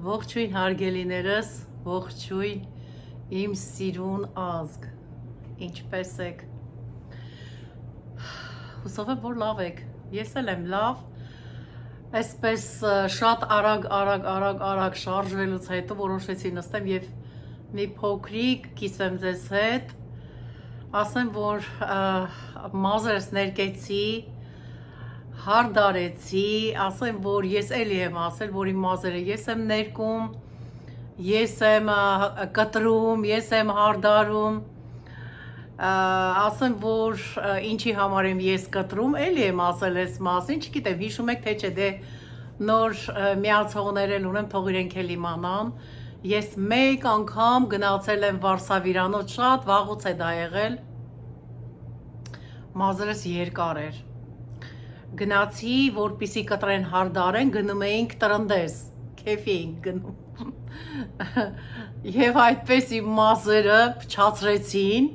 Ողջույն հարգելիներս, ողջույն իմ սիրուն ազգ, ինչպես եք, հուսով եմ, որ լավ եք, ես էլ եմ լավ, այսպես շատ արագ շարժվելուց հետո որոշեցի նստեմ և մի փոքրիկ կիսվեմ ձեզ հետ, ասեմ, որ մազերս ներկեցի, հարդարեցի, ասեմ, որ ես էլի եմ ասել, որ իմ մազերը ես եմ ներկում, ես եմ կտրում, ես եմ հարդարում, ասեմ, որ ինչի համար եմ ես կտրում, էլի եմ ասել ես մասին, չգիտեմ, հիշում եք, թե չէ, դե նոր միացողներ էլ ունեմ, թող իրենք էլ իմանան, ես մեկ անգամ գնացել եմ Վարշավիրանոց, շատ վաղուց է դա եղել, մազերս երկար էր, գնացի, որպիսի կտրեն հարդարեն, գնում էինք տրնդես, քեֆի էինք գնում, և այդպես իմ մազերը փչացրեցին,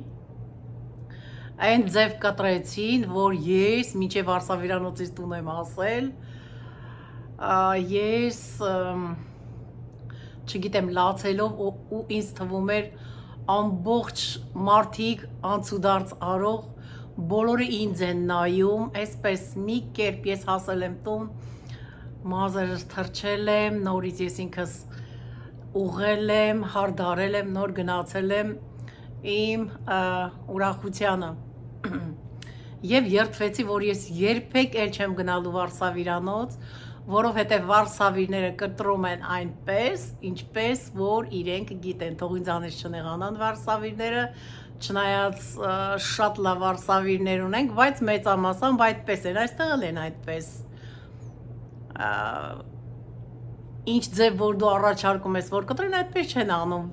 այն ձև կտրեցին, որ ես, մինչև Վարշավիրանոցից տուն եմ ասել, ես, չգիտեմ, լացելով ու ինձ թվում էր ամբողջ մարդիկ անցուդարձ արող, բոլորը ինձ են նայում, այսպես մի կերպ ես հասել եմ տուն, մազերս թրջել եմ, նորից ես ինքս ուղղել եմ, հարդարել եմ, նոր գնացել եմ իմ ուրախությանը և երդվեցի, որ ես երբեք էլ չեմ գնալու Վարշավիրանոց, որովհետև վարշավիրները կտրում են այնպես, ինչպես որ իրենք գիտեն, թող ինձանից չնեղանան վարշավիրները, չնայած շատ լավ վարշավիրներ ունենք, բայց մեծամասամբ այդպես են, այստեղ էլ են այդպես, ինչ ձև որ դու առաջարկում ես, որ կտրեն, այդպես չեն անում,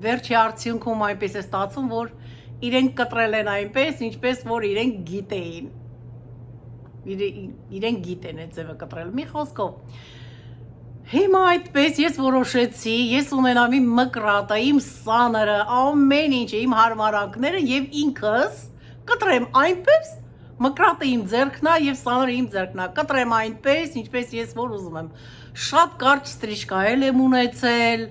վերջի արդյունքում այնպես է ստացվում, որ իրենք կտրել են այնպես, ինչպես որ իրենք գիտեին, իրենք գիտեն այդ ձևը կտրել, մի խոսքով, հիմա այդպես ես որոշեցի, ես ունենամ իմ մկրատը, իմ սաները, ամեն ինչը, իմ հարմարանքները և ինքս կտրեմ այնպես, մկրատը իմ ձեռքն է և սաները իմ ձեռքն է, կտրեմ այնպես, ինչպես ես որ ուզում եմ, շատ կարճ ստրիժկա էլ եմ ունեցել,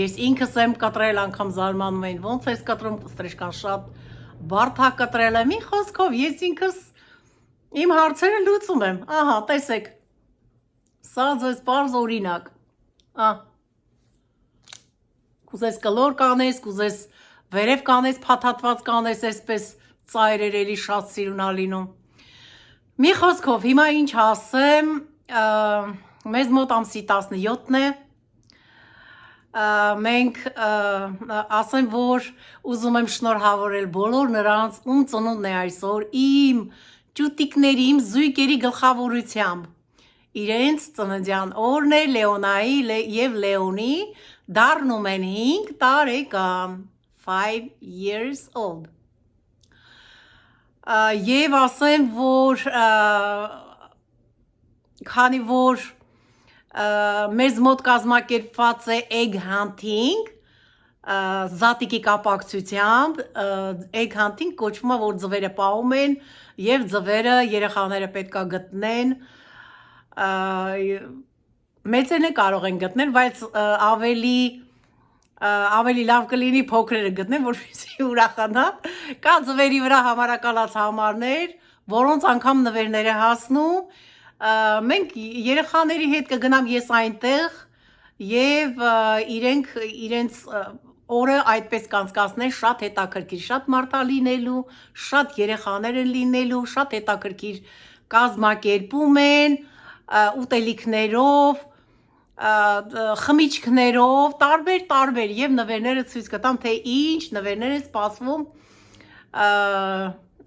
ես ինքս եմ կտրել, անգամ զարմանում էին, ոնց ես կտրում, ստրիժկան շատ բարդ է կտրել է, մի խոսքով, ես ինքս իմ հարցերը լուծում եմ, ահա, տեսեք, սա ձեզ պարզ օրինակ, կուզես կլոր կանես, կուզես վերև կանես, փաթաթված կանես, այսպես ծայրեր էլի շատ սիրուն ա լինում, մի խոսքով, հիմա ինչ ասեմ, մեզ մոտ ամսի 17-ն է, մենք ասեմ, որ ուզում եմ շնորհավորել բոլոր նրանց, ում ծնունդն է այսօր, իմ ճուտիկների, իմ զույգերի գլխավորությամբ, իրենց ծննդյան օրն է Լեոնայի և Լեոնի դառնում են 5 տարեկան, 5 years old, և ասեմ, որ քանի որ մեզ մոտ կազմակերպված է egg hunting, զատիկի կապակցությամբ, egg hunting կոչվում է, որ ձվերը պահում են և ձվերը երեխաները պետք է գտնեն, մեծերն է կարող են գտնել, բայց ավելի լավ կլինի փոքրերը գտնեն, որպեսզի ուրախանան, կա ձվերի վրա համարակալած համարներ, որոնց անգամ նվերներ է հասնում, մենք երեխաների հետ կգնամ ես այնտեղ և իրենց օրը այդպես կանցկացնել շատ հետաքրքիր, շատ մարդ է լինելու, շատ երեխաներ են լինելու, շատ հետաքրքիր կազմակերպում են, ուտելիքներով, խմիչքներով, տարբեր և նվերները ցույց կտամ, թե ինչ նվերներ են սպասվում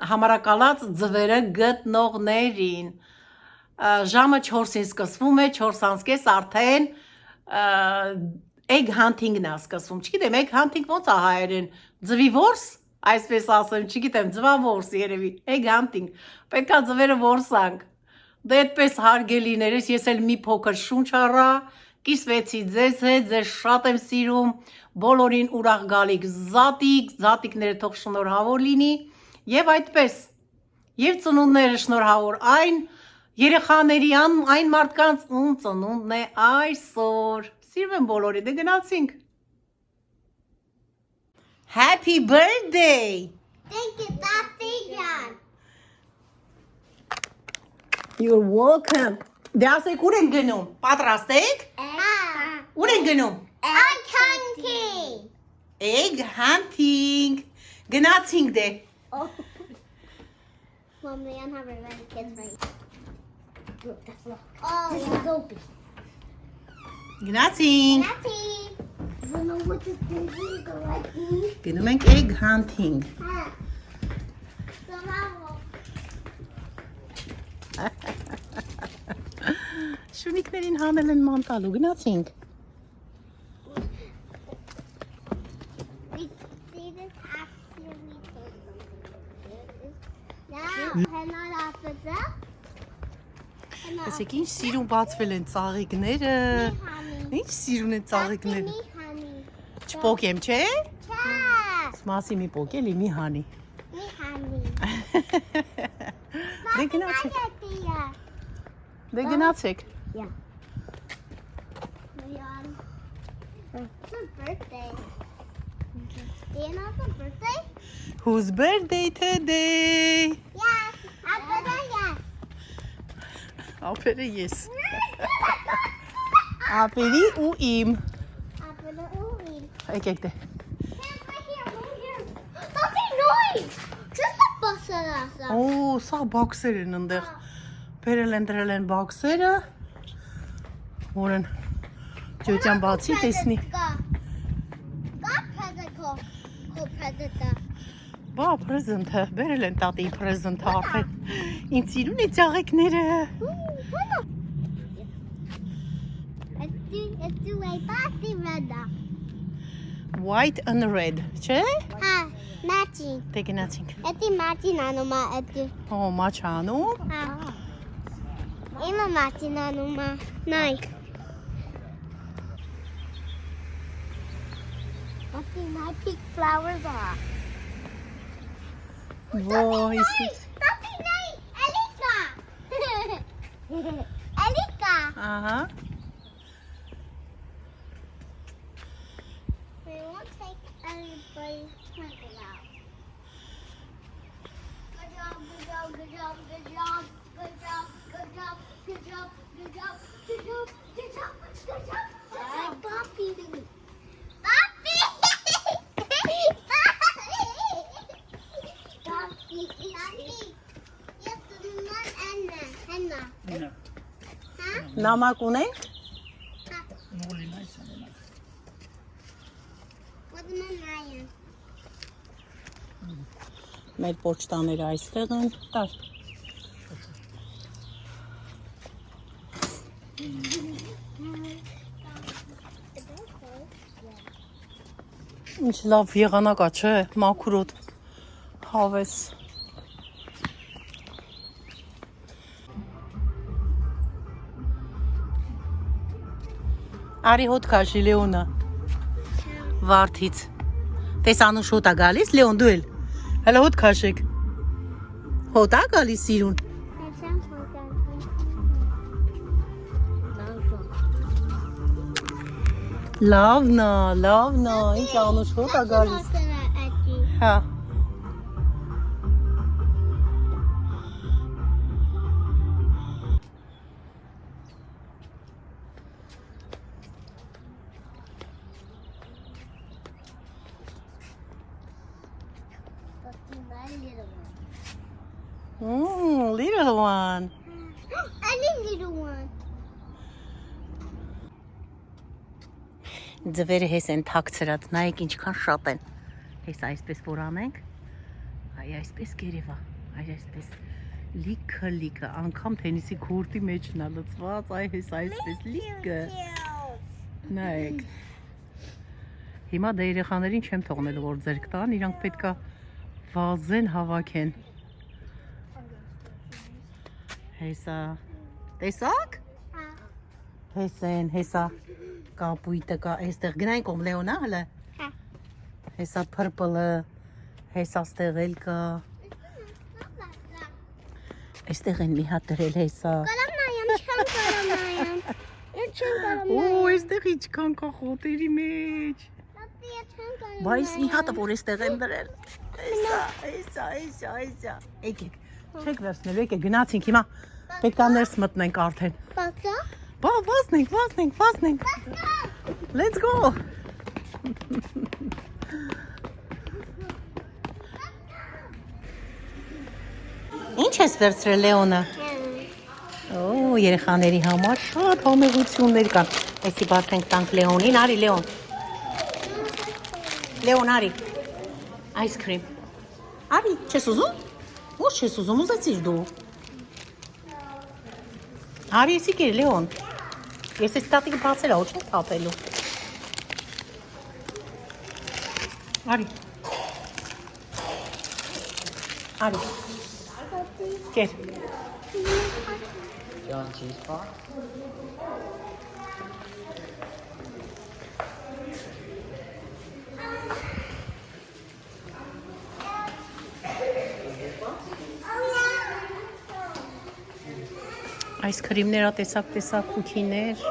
համարակալած ձվերը գտնողներին, ժամը 4-ին սկսվում է, 4:30 արդեն egg hunting-ն է սկսվում, չգիտեմ, egg hunting ոնց է հայերեն, ձվի որս, այսպես ասեմ, չգիտեմ, ձվավորս երևի, egg hunting, պետք է ձվերը որսանք, դե այդպես հարգելիներս, ես էլ մի փոքր շունչ առա, կիսվեցի ձեզ հետ, ձեզ շատ եմ սիրում, բոլորին ուրախ գալիք զատիկները թող շնորհավոր լինի, և այդպես, և ծնունդները շնորհավոր այն, Երեխաների այն մարդկանց ում ծնունդն է այսօր։ Սիրում եմ բոլորի, դե գնացինք։ Happy birthday! Thank you, Tati Jan. You're welcome. Դե ասեք ուր են գնում։ Պատրաստ եք։ Ուր են գնում։ Egg hunting. Egg hunting. Գնացինք դե։ Mom, they don't have our kids right. Look, that's look. Oh, this is Gopi. Գնացինք։ Tati. I don't know what this thing is, but like me. Գնում ենք egg hunting։ So how? Շունիկներին հանել են մանտալու, գնացինք։ We see this actually now. Hannah officer. Տեսեք ինչ սիրուն բացվել են ծաղիկները։ Ինչ սիրուն են ծաղիկները։ Չպոկեմ, չէ։ Yes. Սմասի մի պոկել մի հանի։ Me honey. Դե գնացեք։ Yeah. Դե գնացեք։ Yeah. Leon. It's her birthday. Do you know it's her birthday? Whose birthday today? Yes. After yes. Ապերը ես։ Ապերի ու իմ։ After the movie. Եկեք դե։ Hands right here, over here. Something noise. Just a bus at us. Օ, սա բոքսեր են ընդեղ։ Բերել են դրել են բոքսերը։ Որն ջոջան բացի տեսնի։ Got present called present. Բա պրեզենտը, բերել են տատի պրեզենտը արդեն։ Ինձ սիրուն է ծաղիկները։ It's the way party red. White and red, չէ։ Ha, matching. Դե գնացինք։ It's matching anuma. It's Օ, մաչանում։ ha. Ima matching anuma. Nice. What the my pink flowers are? Ոյ, Papi, nice. Elika. Elika. ահա։ We won't take anybody's candle out. Good job, good job, good job, good job, good job, good job, good job, good job, good job, good job, good job. Papi. Papi. Papi. Papi. Yes, Anna. Anna. Huh? Նամակ ունենք։ What's my Ryan? Մեր պոչտաները այստեղ են։ Տար։ Ինչ լավ եղանակա, չէ, մաքուրոտ հավես։ Արի հոտ քաշի Լեոնա։ Վարդից։ Տեսանուշ հոտ է գալիս, Լեոն դու էլ։ Հələ հոտ քաշեք։ Հոտ է գալիս սիրուն։ That sounds like that. Լավնա, ինչ անուշ հոտ է գալիս։ Հա։ Little one. I need little one. Ձվերը հես են թաքցրած, նայեք ինչքան շատ են։ Հես այսպես որ անենք, այ այսպես գերևա, այ այսպես լիքը, անգամ թենիսի քորտի մեջն է լցված, այ հես այսպես լիքը։ Նայեք։ Հիմա դե երեխաներին չեմ թողնել որ ձերք տան, իրանք պետքա վազեն հավաքեն։ Հեսա, տեսակ։ Հեսա, կապույտը կա, այստեղ գնայինք ում Լեոնա հլը։ Հեսա փրպլը, հեսա ստեղ էլ կա։ Այստեղ են մի հատ դրել հեսա։ Կարամ նայեմ, չեմ կարամ նայեմ։ Ես չեմ կարամ նայեմ։ Օ, այստեղ ինչքան կա խոտերի մեջ։ Տատի, ես չեմ կարամ Բայց մի նայեմ։ հատը որ այստեղ են դրել։ Էսա։ Եկեք։ Չեք վերցնելու, եկեք գնացինք հիմա։ Պետք է ներս մտնենք արդեն։ Բացա։ Բա, վազնենք։ Let's go։ Ինչ ես վերցրել Լեոնը։ Օ, երեխաների համար շատ համեղություններ կան։ Այսի բացենք տանք Լեոնին, արի Լեոն։ Լեոն արի։ Այսքրիմ։ Արի, չես ուզում։ Ոչ չես ուզում, ուզեցիր դու։ Արի էսի կեր Լեոն։ Ես այս տատիկը բացել ա, ոչ չեմ թափելու։ Արի։ Արի։ Կեր։ John cheese bar. Այս քրիմները տեսակ քուքիներ,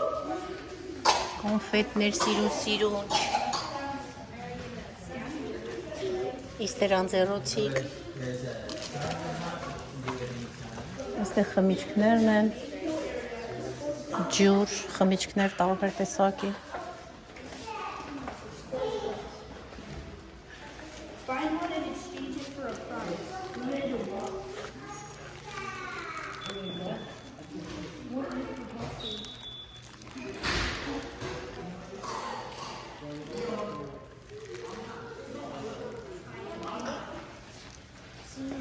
կոնֆետներ սիրուն։ Իստերանձերոցիկ։ Այստեղ խմիչքներն են, ջուր, խմիչքներ տարբեր տեսակի։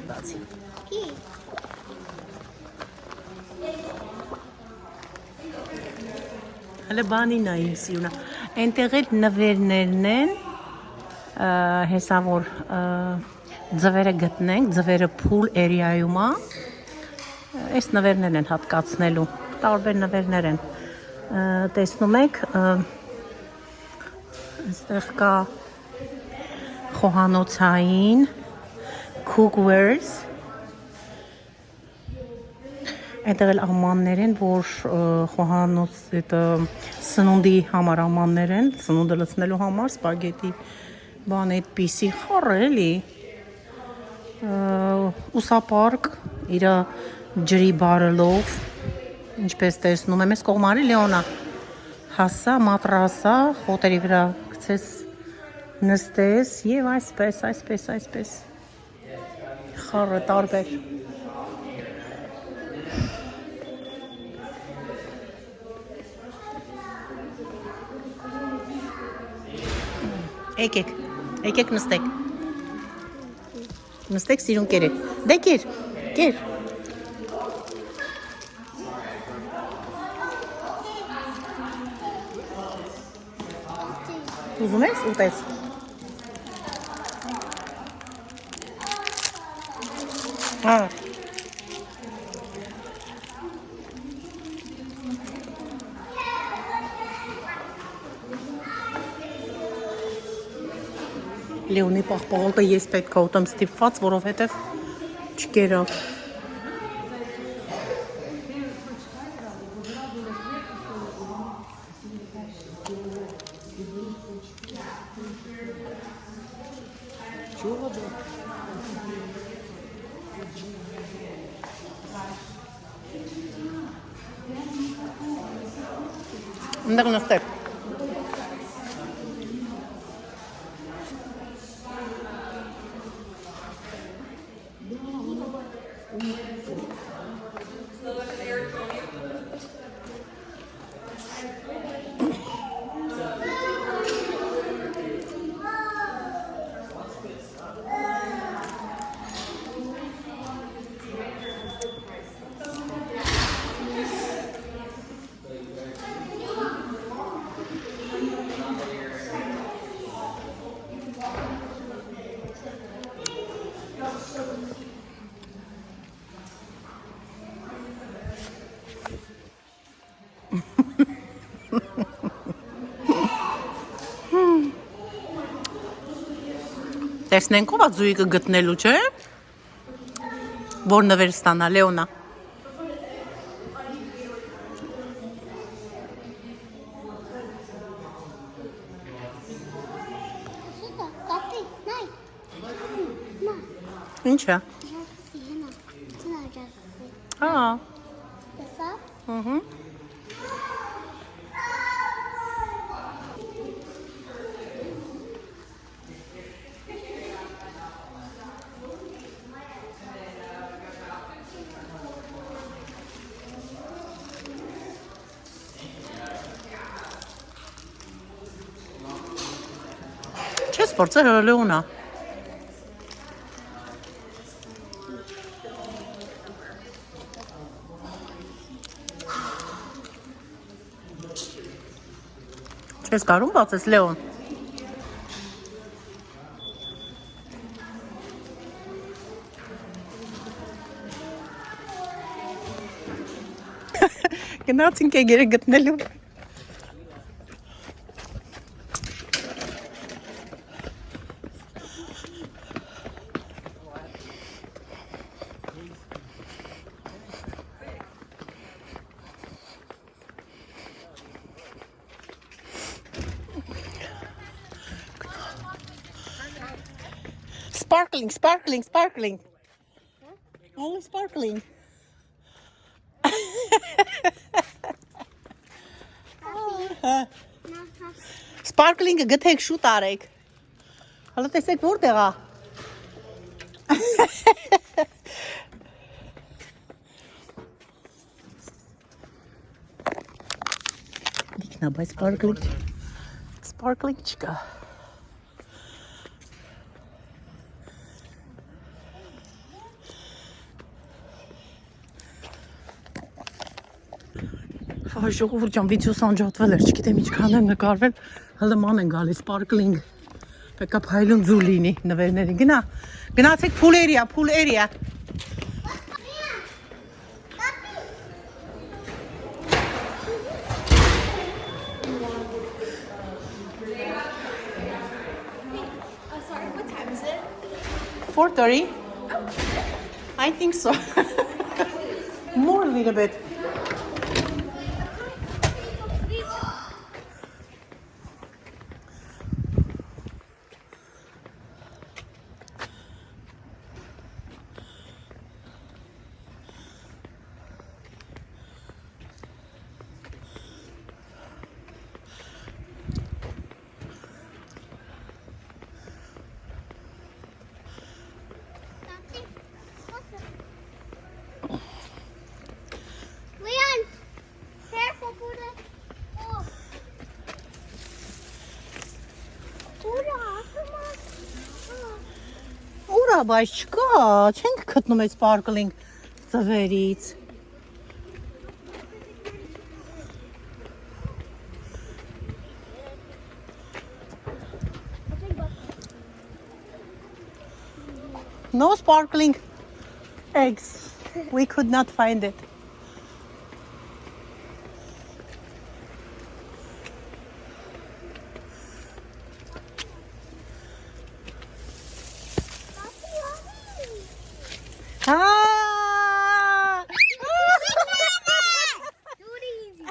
Բացի։ Հələ բանի նայում սիրունա։ Այնտեղ էլ նվերներն են, հեսա որ ձվերը գտնենք, ձվերը փուլ էրիայում է։ Այս նվերներն են հատկացնելու, տարբեր նվերներ են։ Տեսնում եք, այստեղ կա խոհանոցային cookwares Այդտեղ էլ ամաններ են, որ խոհանոց սնունդի համար ամաններ են, սնունդը լցնելու համար, սպագետի բան այդպիսի խառը էլի ուսապարկ իր ջրի բարելով, ինչպես տեսնում եմ, ես կողմարի Լեոնա հասա, մատրասա, խոտերի վրա գցես նստես և այսպես խառը տարբեր Եկեք նստեք սիրուն կեր դե կեր ուզում ես ուտես Լեոնի պաղպաղոտը ես պետք է ուտեմ ստիպված, որովհետև չկերավ։ Ընդեղ նստեք։ Տեսնենք ով է զույգը գտնելու, չէ՞։ Որ նվեր ստանա, Լեոնա։ Ինչ է։ Ջակսի հենա։ Չնա ջակսի։ Հա։ Տեսա։ Ահա։ Չես փորձել Լեոնա։ Չես կարում բացես Լեոն։ Գնացինք էգերը գտնելու։ Sparkling, sparkling, sparkling. All sparkling. Sparkling-ը գտեք շուտ արեք։ Հələ տեսեք որտեղ է։ Դիքնա, բայց sparkling չկա։ Այ ժողովուրդ ջան, վիդեոս անջատվել էր, չգիտեմ ինչքան են նկարվել, հələ ման են գալիս sparkling։ Պետք է փայլուն ձու լինի նվերներին։ Գնացեք pool area։ Sorry, what time is it? 4:30. I think so. More a little bit. Leon, careful, Buddha. Oh. Buddha, come on. Oh. Ուրա, բայց չկա, չենք գտնում այդ sparkling ծվերից։ No sparkling eggs. We could not find it. Ah! Do it easy.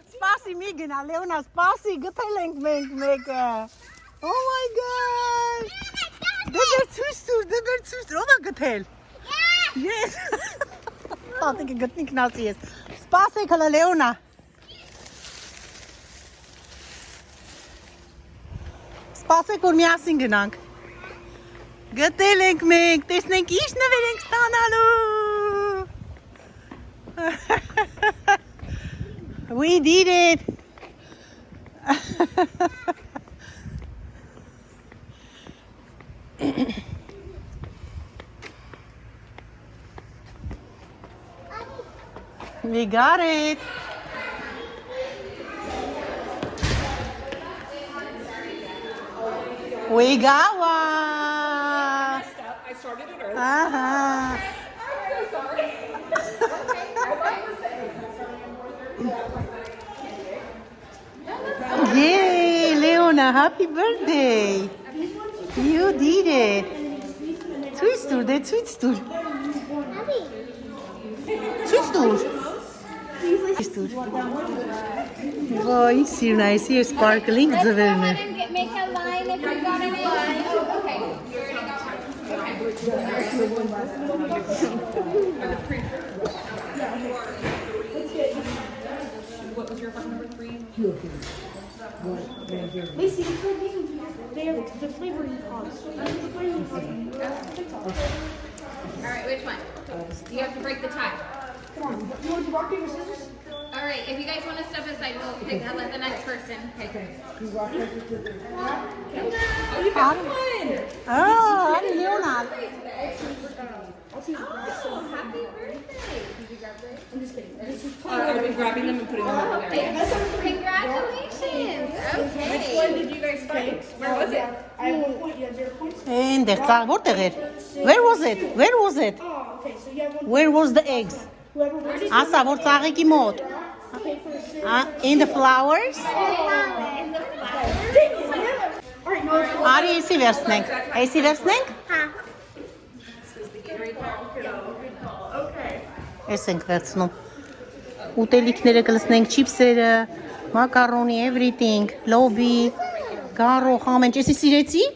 Սպասի մի գնա, Լեոնա, սպասի, գտել ենք մենք մեկը։ Oh my god! Դե ցույց տուր, ով է գտել։ Ես։ Տատիկը գտնի կնացի ես։ Սպասեք հələ Լեոնա։ Սպասեք որ միասին գնանք։ Գտել ենք մենք, տեսնենք ինչ նվեր ենք ստանալու։ We did it. We got it. We got one. I started it early. Uh-huh. I'm so sorry. Yay, Leona, happy birthday. You did it. Twister, de twister. Twister. Twister. Boy, see nice here, sparkling. Let's go ahead and make a line if you got any. Okay. What was your fucking number 3? Lacey, you tried these ones because they are the flavoring pods. The flavoring pods. All right, which one? You have to break the tie. Come on, you want to do rock, paper, scissors? All right, if you guys want to step aside, we'll pick. I'll let the next person pick. Hadi Leonard. Oh, happy birthday! Did you grab this? I'm just kidding. I've been grabbing them and putting them over there. Congratulations! Which one did you guys find? Where was it? I have 1 point, you have 0 points. Այնտեղ որտեղ էր? Where was it? Where was it? Oh, okay, so you have 1 Where was the eggs? Whoever wins. Ասա որ ծաղիկի մոտ. Okay, for the scissors. In the flowers? Alright, no, it's Արի էսի վերցնենք։ Էսի վերցնենք։ Էս ենք վերցնում։ Ուտելիքները կլսնենք, չիփսերը, մակարոնի, everything, լոբի, գարող, ամեն ինչ։ Էսի սիրեցիք։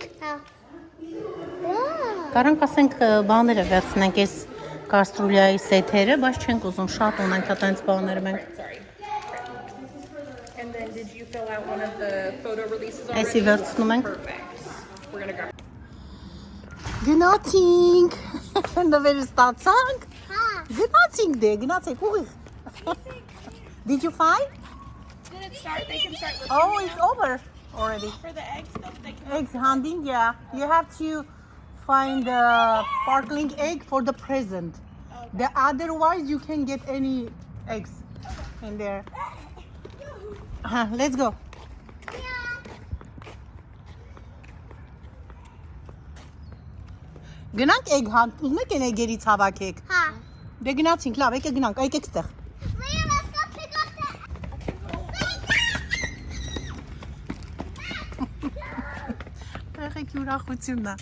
Կարանք ասենք բաները վերցնենք, էս կաստրուլյայի սեթերը, բայց չենք ուզում շատ ունենք այդպես բաներ մենք։ And then did you fill out one of the photo releases Էսի already? վերցնում ենք։ Perfect. We're gonna grab. Գնացինք։ Նվերը ստացանք։ Գնացինք դե, գնացեք ուղիղ։ Did you find? Did it start? They can start with Oh, it's over already. for the eggs. They can. Eggs hunting, yeah. You have to find the sparkling egg for the present. The otherwise you can get any eggs in there. Let's go. Գնանք egg hunt, ուզում եք են էգերից հավաքեք։ Հա։ Դե գնացինք, լավ, եկեք գնանք, եկեք ստեղ։ Leah, let's go pick up the... Եղեք ուրախությունն է։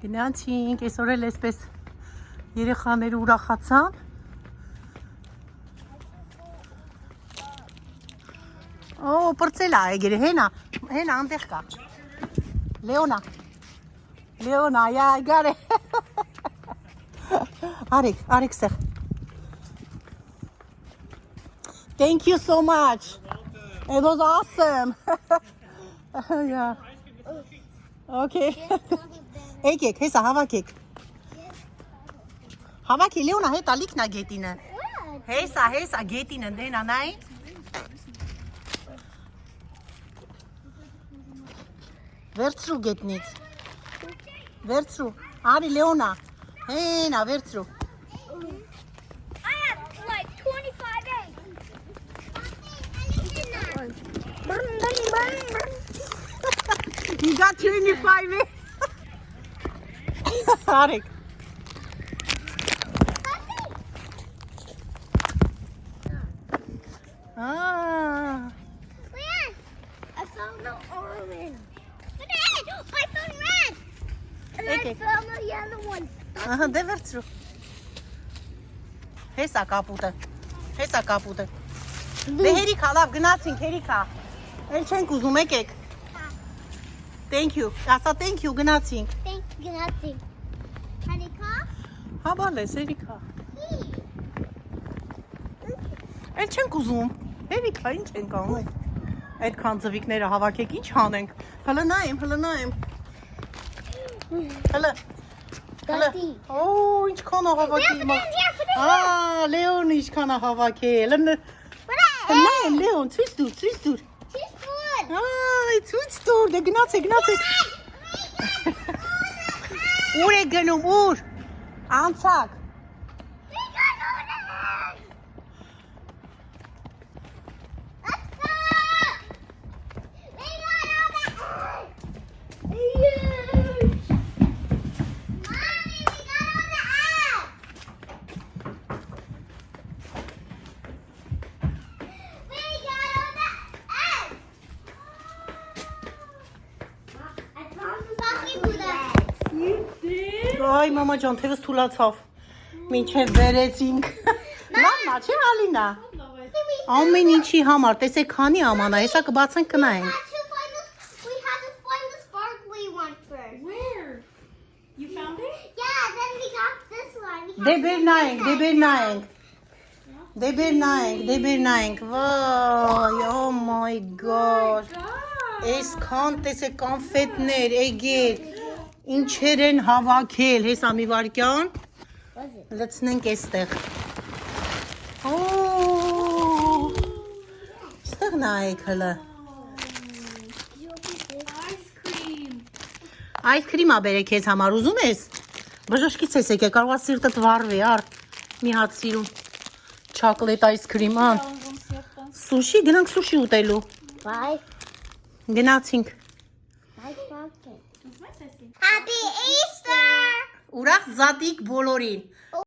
Գնացինք, այսօր էլ էսպես երեխաները ուրախացան։ Օ, պրծել է էգերը, հենա անտեղ կա։ Leona, yeah, I got it. Արեք ստեղ։ Thank you so much. It was awesome. Yeah. Okay. Եկեք, հեսա հավաքեք։ Հավաքի Լեոնա հետ ալիքնա գետինը։ Հեսա գետինը դենա նայ։ Վերցրու գետնից։ Վերցրու։ Արի Լեոնա։ Հենա վերցրու։ I have like 25 eggs. You got 25 eggs. Arek. Ah. Leah, I found the orange. Look at it. I found red. And Okay. I found the yellow one. Ահա դե վերցրու։ Հեսա կապուտը։ Դե հերիքա, լավ գնացինք, հերիքա։ Էլ չենք ուզում եկեք։ Thank you. Ասա thank you գնացինք։ Thank you, nothing. Hanika? Հա բալես, հերիքա։ Էլ չենք ուզում։ Հերիքա, ինչ ենք անում։ Այդքան ծվիկները հավաքեք, ինչ անենք։ Հələ նայեմ։ Հələ։ Daddy. Օ, ինչքան է հավաքի։ Leon, put it in here, put it in Ա, Լեոն ինչքան է հավաքել։ Նայեմ, Լեոն, ցույց տուր։ Teaspoon. Այ, ցույց տուր, դե գնացեք։ Ուր է գնում, ուր։ Անցակ։ We got all the eggs. Let's go. We got all the eggs. Huge. Mommy, we got all the eggs. We got all the eggs. I found the talking to the eggs. Այ մամա ջան, թևս թուլացավ։ Մինչև վերեցինք։ Լավնա, չէ Ալինա։ Ամեն ինչի համար, տեսեք քանի ամանա, հեսա կբացենք կնայենք։ We had to find the sparkly one first. Where? You found it? Yeah, then we got this one. We Դե բեր նայենք։ Վայ, oh my god։ Այսքան տեսեք կոնֆետներ, էգեր, ինչեր են հավաքել, հեսա մի վարքյան։ Լցնենք այստեղ։ Այստեղ նայեք հլը։ Ice cream-ա բերեք քեզ համար, ուզում ես։ Բժշկից ես եկե, կարող է սիրտդ վառվի, առ։ Մի հատ սիրում։ Chocolate ice cream-ա։ Սուշի, գնանք սուշի ուտելու։ Bye. Գնացինք։ Happy Easter! Ուրախ զատիկ բոլորին։